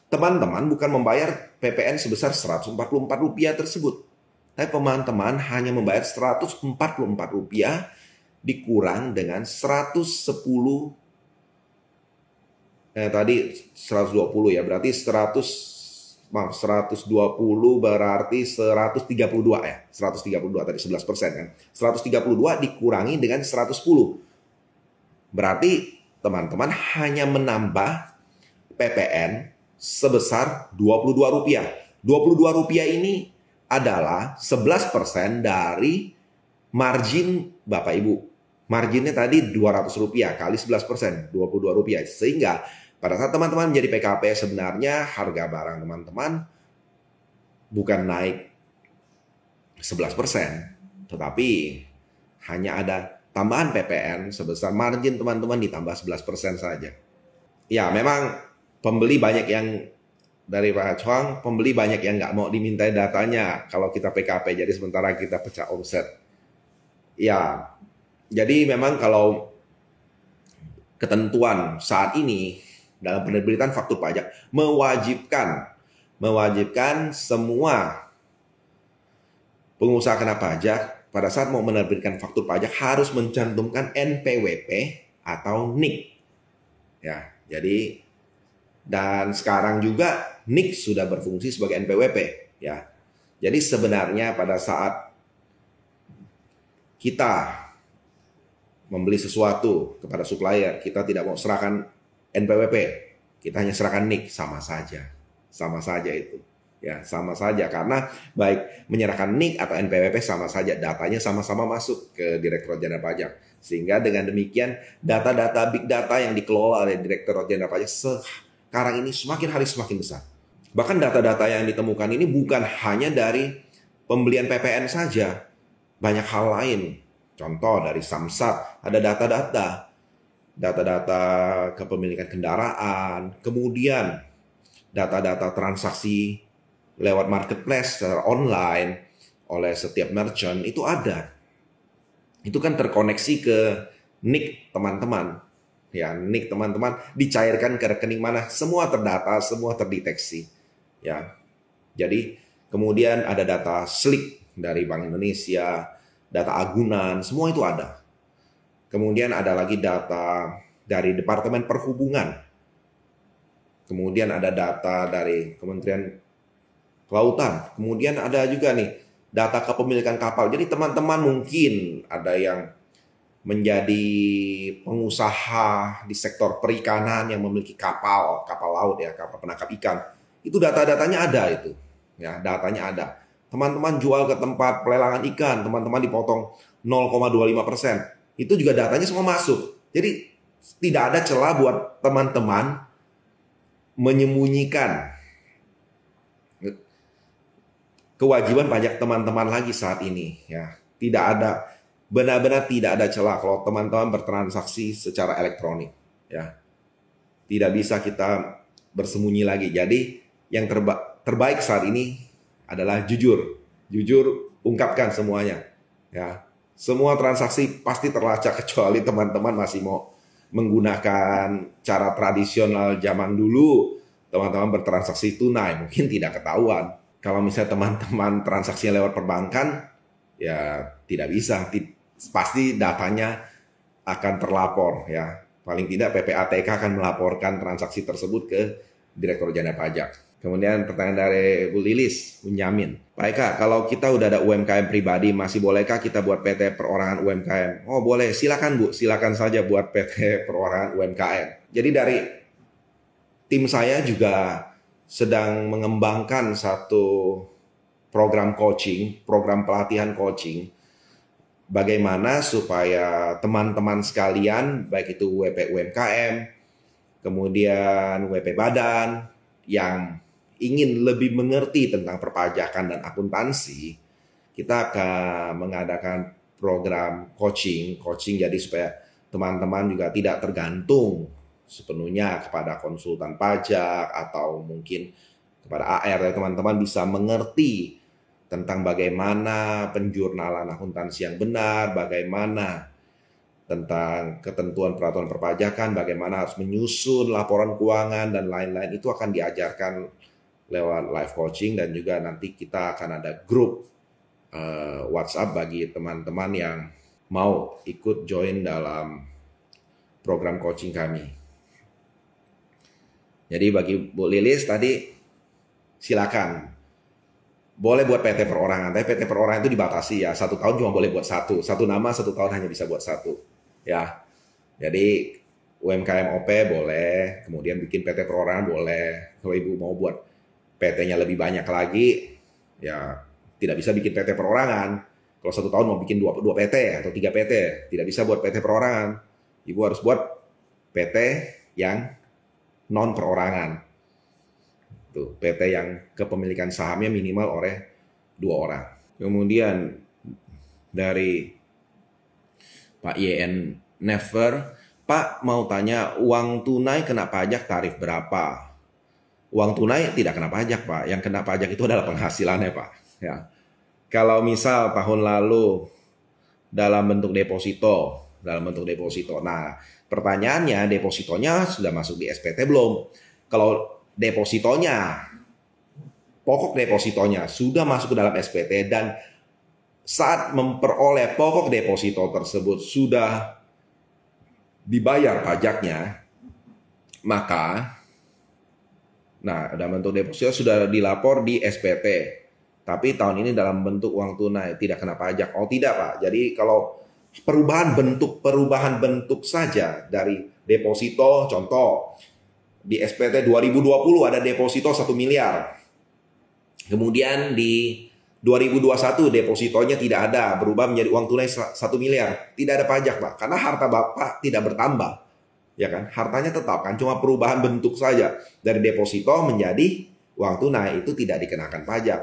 teman-teman bukan membayar PPN sebesar Rp144 tersebut, tapi teman-teman hanya membayar Rp144 dikurang dengan 110 tadi 120 ya, berarti 120 berarti 132 ya. 132 tadi 11% kan. 132 dikurangi dengan 110. Berarti teman-teman hanya menambah PPN sebesar Rp22. Rp22 ini adalah 11% dari margin Bapak Ibu. Marginnya tadi Rp200 kali 11%, Rp22. Sehingga pada saat teman-teman menjadi PKP sebenarnya harga barang teman-teman bukan naik 11%, tetapi hanya ada tambahan PPN sebesar margin teman-teman ditambah 11% saja. Ya, memang pembeli banyak yang dari Pak Chuang, pembeli banyak yang nggak mau dimintai datanya kalau kita PKP, jadi sementara kita pecah omset. Ya, jadi memang kalau ketentuan saat ini dalam penerbitan faktur pajak mewajibkan semua pengusaha kena pajak pada saat mau menerbitkan faktur pajak harus mencantumkan NPWP atau NIK. Ya, jadi dan sekarang juga NIK sudah berfungsi sebagai NPWP. Ya, jadi sebenarnya pada saat kita membeli sesuatu kepada supplier, kita tidak mau serahkan NPWP, kita hanya serahkan NIK, sama saja itu. Ya, sama saja karena baik menyerahkan NIK atau NPWP sama saja, datanya sama-sama masuk ke Direktorat Jenderal Pajak. Sehingga dengan demikian data-data big data yang dikelola oleh Direktorat Jenderal Pajak sekarang ini semakin hari semakin besar. Bahkan data-data yang ditemukan ini bukan hanya dari pembelian PPN saja, banyak hal lain. Contoh dari Samsat, ada data-data kepemilikan kendaraan, kemudian data-data transaksi lewat marketplace secara online oleh setiap merchant itu ada. Itu kan terkoneksi ke NIK teman-teman. Ya, NIK teman-teman dicairkan ke rekening mana, semua terdata, semua terdeteksi. Ya. Jadi kemudian ada data SLIK dari Bank Indonesia, data agunan, semua itu ada. Kemudian ada lagi data dari Departemen Perhubungan. Kemudian ada data dari Kementerian Kelautan. Kemudian ada juga nih data kepemilikan kapal. Jadi teman-teman mungkin ada yang menjadi pengusaha di sektor perikanan yang memiliki kapal laut ya, kapal penangkap ikan. Itu data-datanya ada itu. Ya, datanya ada. Teman-teman jual ke tempat pelelangan ikan, teman-teman dipotong 0,25%. Itu juga datanya semua masuk. Jadi tidak ada celah buat teman-teman menyembunyikan kewajiban pajak teman-teman lagi saat ini, ya. Tidak ada, benar-benar tidak ada celah kalau teman-teman bertransaksi secara elektronik, ya. Tidak bisa kita bersembunyi lagi. Jadi yang terbaik saat ini adalah jujur, ungkapkan semuanya, ya. Semua transaksi pasti terlacak kecuali teman-teman masih mau menggunakan cara tradisional zaman dulu. Teman-teman bertransaksi tunai mungkin tidak ketahuan. Kalau misalnya teman-teman transaksinya lewat perbankan, ya tidak bisa. Pasti datanya akan terlapor, ya. Paling tidak PPATK akan melaporkan transaksi tersebut ke Direktur Jenderal Pajak. Kemudian pertanyaan dari Bu Lilis, Bunyamin. Pak Eka, kalau kita udah ada UMKM pribadi, masih bolehkah kita buat PT perorangan UMKM? Oh boleh, silakan Bu, silakan saja buat PT perorangan UMKM. Jadi dari tim saya juga sedang mengembangkan satu program coaching, program pelatihan coaching, bagaimana supaya teman-teman sekalian, baik itu WP UMKM, kemudian WP Badan, yang ingin lebih mengerti tentang perpajakan dan akuntansi, kita akan mengadakan program coaching jadi supaya teman-teman juga tidak tergantung sepenuhnya kepada konsultan pajak atau mungkin kepada AR, ya. Teman-teman bisa mengerti tentang bagaimana penjurnalan akuntansi yang benar, bagaimana tentang ketentuan peraturan perpajakan, bagaimana harus menyusun laporan keuangan dan lain-lain. Itu akan diajarkan lewat live coaching, dan juga nanti kita akan ada grup WhatsApp bagi teman-teman yang mau ikut join dalam program coaching kami. Jadi bagi Bu Lilis tadi, silakan. Boleh buat PT perorangan, tapi PT perorangan itu dibatasi, ya. 1 tahun cuma boleh buat satu nama, 1 tahun hanya bisa buat satu, ya. Jadi UMKM OP boleh, kemudian bikin PT perorangan boleh. Kalau Ibu mau buat PT-nya lebih banyak lagi, ya tidak bisa bikin PT perorangan. Kalau 1 tahun mau bikin 2 PT atau 3 PT, tidak bisa buat PT perorangan. Ibu harus buat PT yang non perorangan. Tuh, PT yang kepemilikan sahamnya minimal oleh 2 orang. Kemudian dari Pak YN Never, Pak mau tanya, uang tunai kena pajak tarif berapa? Uang tunai tidak kena pajak, Pak. Yang kena pajak itu adalah penghasilannya, Pak. Ya. Kalau misal tahun lalu dalam bentuk deposito. Nah, pertanyaannya, depositonya sudah masuk di SPT belum? Kalau depositonya, pokok depositonya sudah masuk ke dalam SPT, dan saat memperoleh pokok deposito tersebut sudah dibayar pajaknya, maka dalam bentuk deposito sudah dilapor di SPT. Tapi tahun ini dalam bentuk uang tunai, tidak kena pajak. Oh tidak, Pak. Jadi kalau perubahan bentuk saja dari deposito, contoh di SPT 2020 ada deposito 1 miliar. Kemudian di 2021 depositonya tidak ada, berubah menjadi uang tunai 1 miliar. Tidak ada pajak, Pak. Karena harta Bapak tidak bertambah. Ya kan, hartanya tetap kan, cuma perubahan bentuk saja dari deposito menjadi uang tunai, itu tidak dikenakan pajak.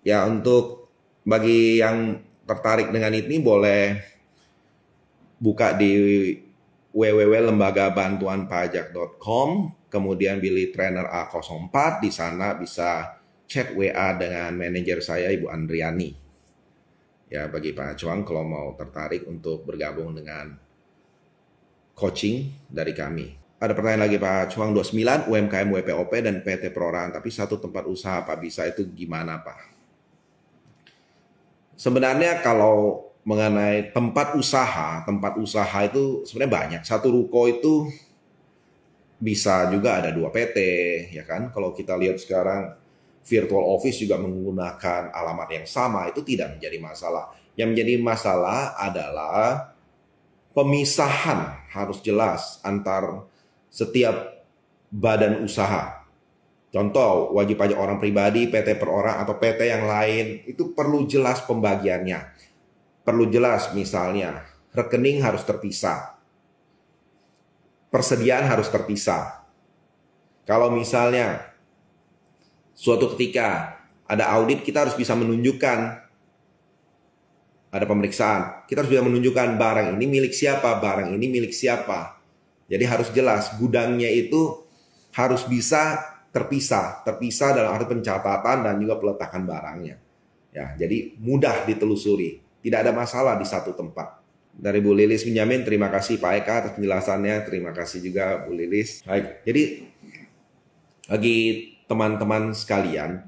Ya, untuk bagi yang tertarik dengan ini boleh buka di www.lembagabantuanpajak.com, kemudian pilih trainer A04, di sana bisa chat WA dengan manajer saya Ibu Andriani. Ya, bagi Pak Cuang kalau mau tertarik untuk bergabung dengan coaching dari kami. Ada pertanyaan lagi Pak Cuang, 29 UMKM WPOP dan PT perorangan, tapi satu tempat usaha Pak, bisa itu gimana Pak? Sebenarnya kalau mengenai tempat usaha itu sebenarnya banyak. Satu ruko itu bisa juga ada 2 PT, ya kan? Kalau kita lihat sekarang virtual office juga menggunakan alamat yang sama, itu tidak menjadi masalah. Yang menjadi masalah adalah pemisahan harus jelas antar setiap badan usaha. Contoh, wajib pajak orang pribadi, PT perorangan atau PT yang lain, itu perlu jelas pembagiannya. Perlu jelas misalnya, rekening harus terpisah. Persediaan harus terpisah. Kalau misalnya suatu ketika ada audit, kita harus bisa menunjukkan, ada pemeriksaan, kita harus bisa menunjukkan barang ini milik siapa, barang ini milik siapa. Jadi harus jelas, gudangnya itu harus bisa terpisah dalam arti pencatatan dan juga peletakan barangnya. Ya, jadi mudah ditelusuri, tidak ada masalah di satu tempat. Dari Bu Lilis Benyamin, terima kasih Pak Eka atas penjelasannya, terima kasih juga Bu Lilis. Baik, jadi bagi teman-teman sekalian,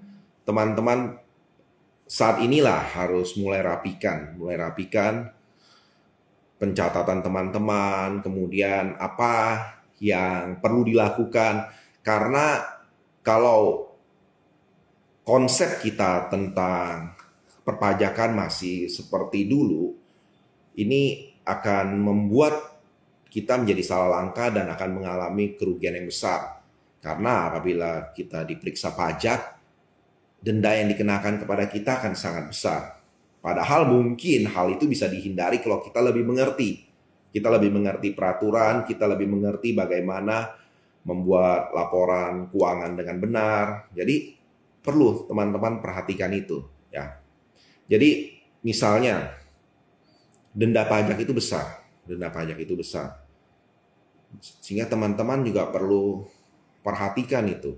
teman-teman saat inilah harus mulai rapikan pencatatan teman-teman, kemudian apa yang perlu dilakukan. Karena kalau konsep kita tentang perpajakan masih seperti dulu, ini akan membuat kita menjadi salah langkah dan akan mengalami kerugian yang besar. Karena apabila kita diperiksa pajak, denda yang dikenakan kepada kita akan sangat besar. Padahal mungkin hal itu bisa dihindari kalau kita lebih mengerti. Kita lebih mengerti peraturan, kita lebih mengerti bagaimana membuat laporan keuangan dengan benar. Jadi perlu teman-teman perhatikan itu, ya. Jadi misalnya denda pajak itu besar, sehingga teman-teman juga perlu perhatikan itu.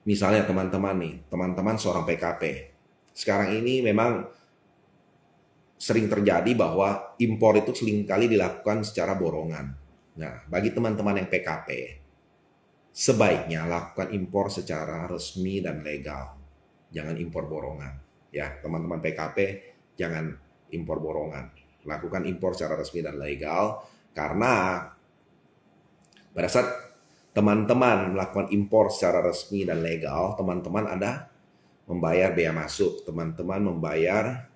Misalnya teman-teman seorang PKP. Sekarang ini memang sering terjadi bahwa impor itu seringkali dilakukan secara borongan. Nah, bagi teman-teman yang PKP, sebaiknya lakukan impor secara resmi dan legal. Jangan impor borongan. Ya, teman-teman PKP, jangan impor borongan. Lakukan impor secara resmi dan legal, karena pada saat teman-teman melakukan impor secara resmi dan legal, teman-teman ada membayar bea masuk, teman-teman membayar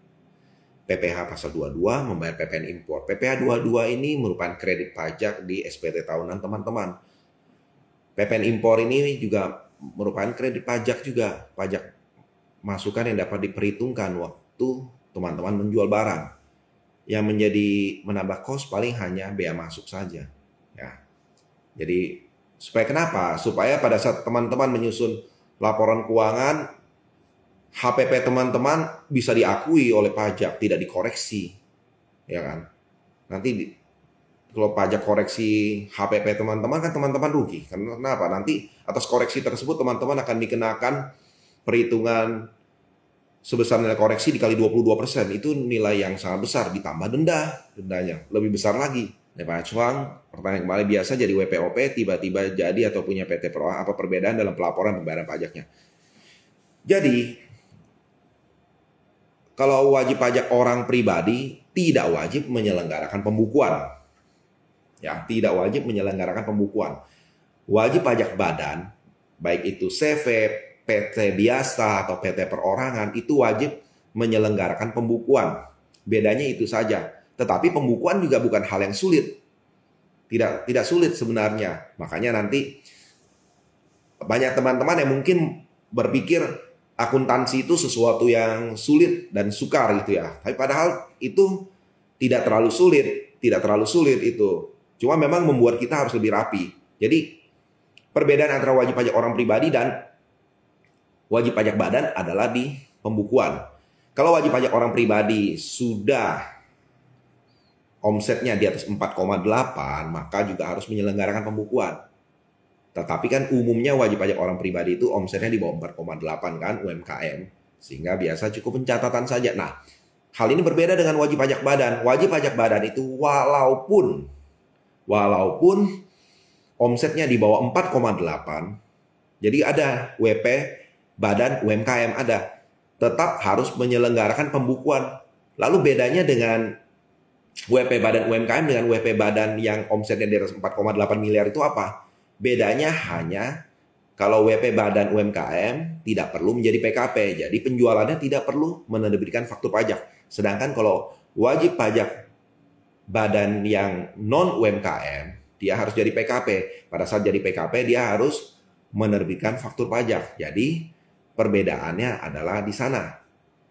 PPh pasal 22, membayar PPN impor. PPh 22 ini merupakan kredit pajak di SPT tahunan teman-teman. PPN impor ini juga merupakan kredit pajak juga, pajak masukan yang dapat diperhitungkan waktu teman-teman menjual barang. Yang menjadi menambah kos paling hanya bea masuk saja. Ya. Jadi supaya kenapa? Supaya pada saat teman-teman menyusun laporan keuangan, HPP teman-teman bisa diakui oleh pajak, tidak dikoreksi. Ya kan? Nanti kalau pajak koreksi HPP teman-teman kan teman-teman rugi. Kenapa? Nanti atas koreksi tersebut teman-teman akan dikenakan perhitungan sebesar nilai koreksi dikali 22%. Itu nilai yang sangat besar, ditambah dendanya lebih besar lagi. Pak Cuang, pertanyaan kembali, biasa jadi WPOP tiba-tiba jadi atau punya PT Perorangan, apa perbedaan dalam pelaporan pembayaran pajaknya? Jadi, kalau wajib pajak orang pribadi tidak wajib menyelenggarakan pembukuan. Ya, tidak wajib menyelenggarakan pembukuan. Wajib pajak badan, baik itu CV, PT biasa atau PT perorangan, itu wajib menyelenggarakan pembukuan. Bedanya itu saja. Tetapi pembukuan juga bukan hal yang sulit. Tidak sulit sebenarnya. Makanya nanti banyak teman-teman yang mungkin berpikir akuntansi itu sesuatu yang sulit dan sukar gitu ya. Tapi padahal itu tidak terlalu sulit itu. Cuma memang membuat kita harus lebih rapi. Jadi perbedaan antara wajib pajak orang pribadi dan wajib pajak badan adalah di pembukuan. Kalau wajib pajak orang pribadi sudah omsetnya di atas 4,8, maka juga harus menyelenggarakan pembukuan. Tetapi kan umumnya wajib pajak orang pribadi itu omsetnya di bawah 4,8 kan, UMKM. Sehingga biasa cukup pencatatan saja. Nah, hal ini berbeda dengan wajib pajak badan. Wajib pajak badan itu walaupun omsetnya di bawah 4,8, jadi ada WP badan UMKM ada, tetap harus menyelenggarakan pembukuan. Lalu bedanya dengan WP badan UMKM dengan WP badan yang omsetnya di atas 4,8 miliar itu apa? Bedanya hanya kalau WP badan UMKM tidak perlu menjadi PKP. Jadi penjualannya tidak perlu menerbitkan faktur pajak. Sedangkan kalau wajib pajak badan yang non UMKM, dia harus jadi PKP. Pada saat jadi PKP dia harus menerbitkan faktur pajak. Jadi perbedaannya adalah di sana.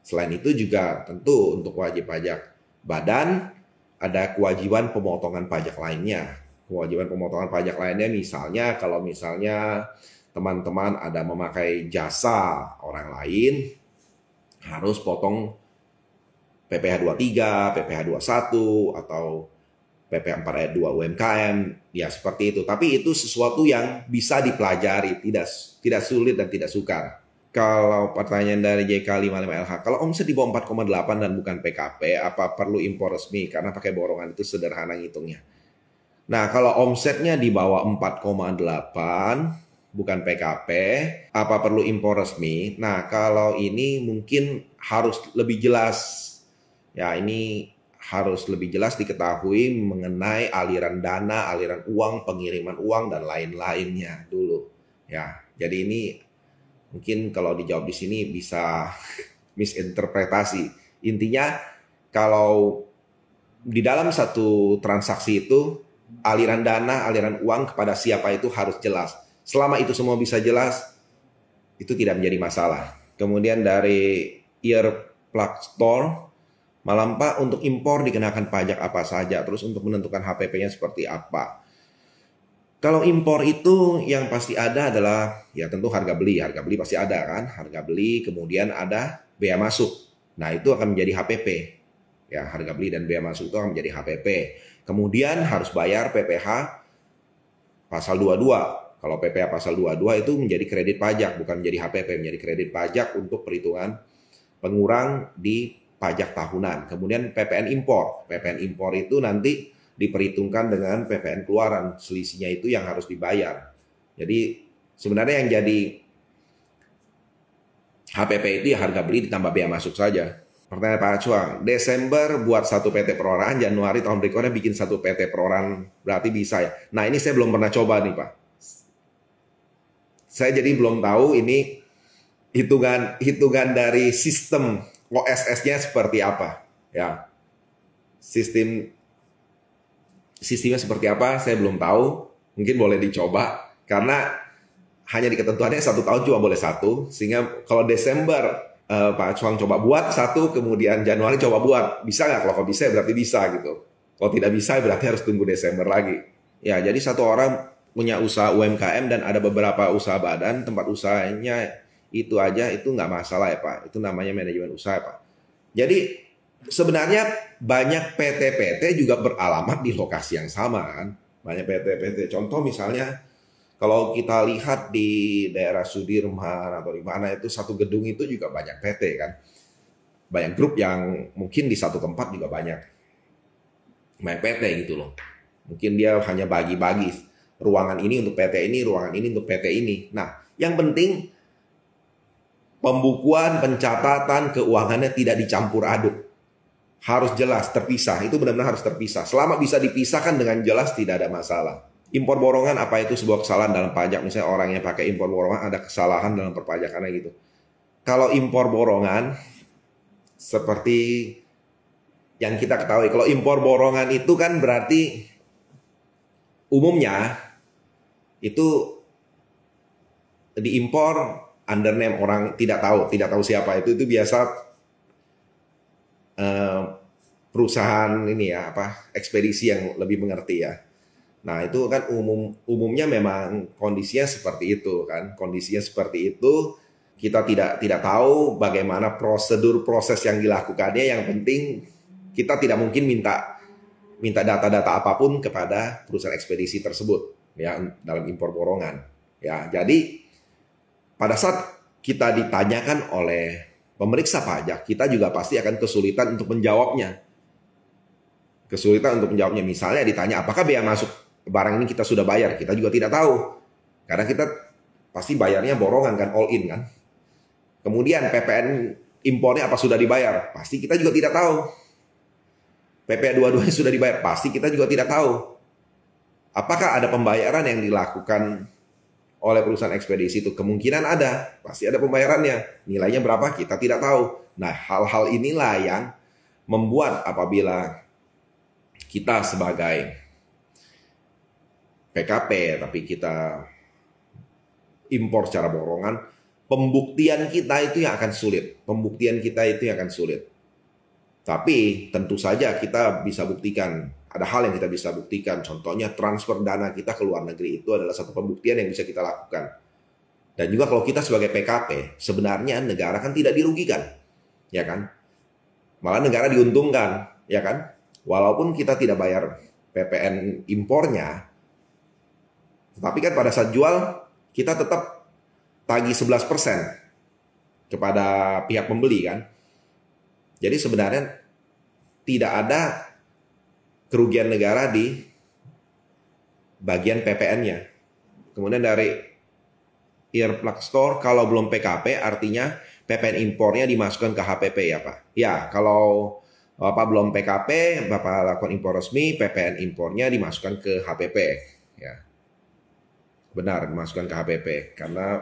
Selain itu juga tentu untuk wajib pajak badan ada kewajiban pemotongan pajak lainnya. Kewajiban pemotongan pajak lainnya misalnya teman-teman ada memakai jasa orang lain, harus potong PPh 23, PPh 21, atau PPh 4 ayat 2 UMKM, ya seperti itu. Tapi itu sesuatu yang bisa dipelajari, tidak sulit dan tidak sukar. Kalau pertanyaan dari JK55LH, kalau omset di bawah 4,8 dan bukan PKP, apa perlu impor resmi? Karena pakai borongan itu sederhana ngitungnya. Nah, kalau omsetnya di bawah 4,8, bukan PKP, apa perlu impor resmi? Nah, kalau ini mungkin harus lebih jelas. Ya, ini harus lebih jelas diketahui mengenai aliran dana, aliran uang, pengiriman uang, dan lain-lainnya dulu. Ya, jadi ini mungkin kalau dijawab di sini bisa misinterpretasi. Intinya, kalau di dalam satu transaksi itu, aliran dana, aliran uang kepada siapa itu harus jelas. Selama itu semua bisa jelas, itu tidak menjadi masalah. Kemudian dari Earplug Store, Malam Pak, untuk impor dikenakan pajak apa saja, terus untuk menentukan HPP-nya seperti apa. Kalau impor itu yang pasti ada adalah, ya tentu harga beli pasti ada kan, harga beli, kemudian ada bea masuk. Nah itu akan menjadi HPP. Ya, harga beli dan bea masuk itu akan menjadi HPP. Kemudian harus bayar PPh pasal 22. Kalau PPh pasal 22 itu menjadi kredit pajak, bukan menjadi HPP, menjadi kredit pajak untuk perhitungan pengurang di pajak tahunan. Kemudian PPN impor. PPN impor itu nanti diperhitungkan dengan PPN keluaran. Selisihnya itu yang harus dibayar. Jadi sebenarnya yang jadi HPP itu ya harga beli ditambah bea masuk saja. Pertanyaan Pak Cuang, Desember buat satu PT perorangan, Januari tahun berikutnya bikin satu PT perorangan, berarti bisa ya? Nah ini saya belum pernah coba nih Pak. Saya jadi belum tahu ini hitungan dari sistem OSS-nya seperti apa. Ya, sistemnya seperti apa saya belum tahu. Mungkin boleh dicoba karena hanya di ketentuannya 1 tahun cuma boleh 1, sehingga kalau Desember Pak Cuang coba buat 1, kemudian Januari coba buat, bisa nggak? Kalau bisa berarti bisa gitu. Kalau tidak bisa berarti harus tunggu Desember lagi. Ya, jadi satu orang punya usaha UMKM dan ada beberapa usaha badan, tempat usahanya itu aja, itu nggak masalah ya Pak. Itu namanya manajemen usaha Pak. Jadi sebenarnya banyak PT-PT juga beralamat di lokasi yang sama kan. Banyak PT-PT. Contoh misalnya kalau kita lihat di daerah Sudirman atau di mana itu satu gedung itu juga banyak PT kan. Banyak grup yang mungkin di satu tempat juga banyak PT gitu loh. Mungkin dia hanya bagi-bagi ruangan ini untuk PT ini, ruangan ini untuk PT ini. Nah, yang penting pembukuan, pencatatan, keuangannya tidak dicampur aduk. Harus jelas, terpisah. Itu benar-benar harus terpisah. Selama bisa dipisahkan dengan jelas tidak ada masalah. Impor borongan, apa itu sebuah kesalahan dalam pajak? Misalnya orang yang pakai impor borongan ada kesalahan dalam perpajakannya gitu. Kalau impor borongan, seperti yang kita ketahui, kalau impor borongan itu kan berarti umumnya itu diimpor under name orang tidak tahu siapa itu biasa perusahaan ini ya ekspedisi yang lebih mengerti ya. Nah itu kan umumnya memang kondisinya seperti itu kan, kondisinya seperti itu. Kita tidak tahu bagaimana prosedur proses yang dilakukannya. Yang penting kita tidak mungkin minta data-data apapun kepada perusahaan ekspedisi tersebut ya dalam impor borongan ya. Jadi pada saat kita ditanyakan oleh pemeriksa pajak, kita juga pasti akan kesulitan untuk menjawabnya. Misalnya ditanya apakah bea masuk barang ini kita sudah bayar, kita juga tidak tahu. Karena kita pasti bayarnya borongan kan, all in kan. Kemudian PPN impornya apa sudah dibayar, pasti kita juga tidak tahu. PPh 22 sudah dibayar, pasti kita juga tidak tahu. Apakah ada pembayaran yang dilakukan oleh perusahaan ekspedisi itu? Kemungkinan ada, pasti ada pembayarannya. Nilainya berapa kita tidak tahu. Nah, hal-hal inilah yang membuat apabila kita sebagai PKP tapi kita impor secara borongan, pembuktian kita itu yang akan sulit. Tapi tentu saja kita bisa buktikan. Ada hal yang kita bisa buktikan. Contohnya transfer dana kita ke luar negeri itu adalah satu pembuktian yang bisa kita lakukan. Dan juga kalau kita sebagai PKP, sebenarnya negara kan tidak dirugikan, ya kan? Malah negara diuntungkan, ya kan? Walaupun kita tidak bayar PPN impornya, tapi kan pada saat jual kita tetap tagih 11% kepada pihak pembeli kan. Jadi sebenarnya tidak ada kerugian negara di bagian PPN-nya. Kemudian dari Earplug Store, kalau belum PKP artinya PPN impornya dimasukkan ke HPP ya Pak. Ya, kalau Bapak belum PKP, Bapak lakukan impor resmi, PPN impornya dimasukkan ke HPP. Ya, benar, dimasukkan ke HPP. Karena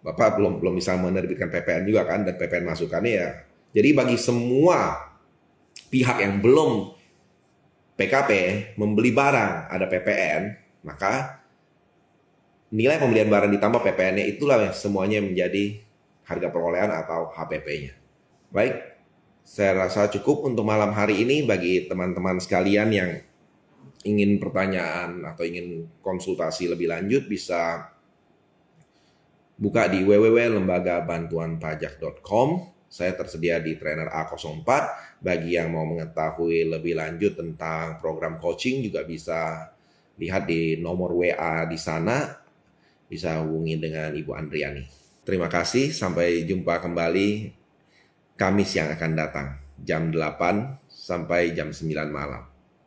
Bapak belum bisa menerbitkan PPN juga kan, dan PPN masukannya ya. Jadi bagi semua pihak yang belum PKP membeli barang ada PPN, maka nilai pembelian barang ditambah PPN-nya itulah yang semuanya menjadi harga perolehan atau HPP-nya. Baik, saya rasa cukup untuk malam hari ini. Bagi teman-teman sekalian yang ingin pertanyaan atau ingin konsultasi lebih lanjut bisa buka di www.lembagabantuanpajak.com. Saya tersedia di trainer A04. Bagi yang mau mengetahui lebih lanjut tentang program coaching juga bisa lihat di nomor WA di sana. Bisa hubungi dengan Ibu Andriani. Terima kasih, sampai jumpa kembali Kamis yang akan datang. Jam 8 sampai jam 9 malam.